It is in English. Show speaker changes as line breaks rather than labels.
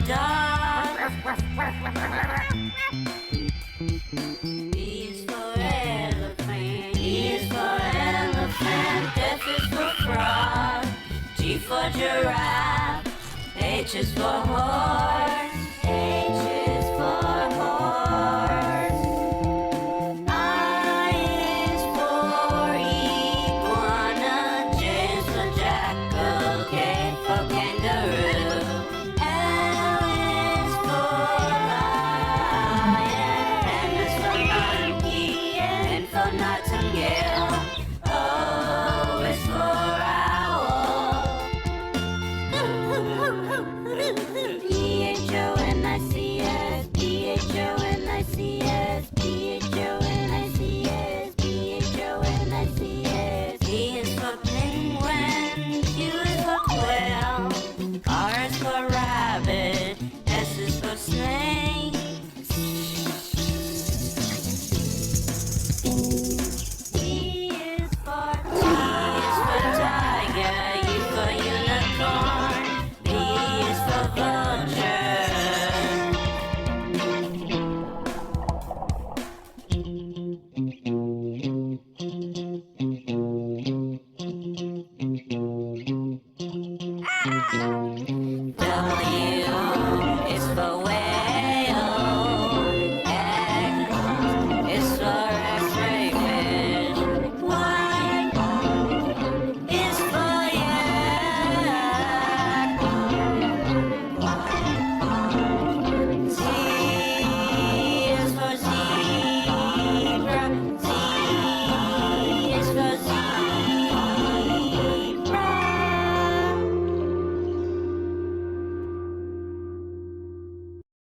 dog. E is for elephant. E is for elephant. F is for frog. G for giraffe. H is for horse. H is for horse. I is for iguana. J is for jackal. K for kangaroo. L is for lion. M is for monkey. N for nightingale. O is for owl. P-H-O-N-I-C-S, P-H-O-N-I-C-S, P-H-O-N-I-C-S, P-H-O-N-I-C-S. P is for penguin, Q is for quail, R is for rabbit, S is for snake.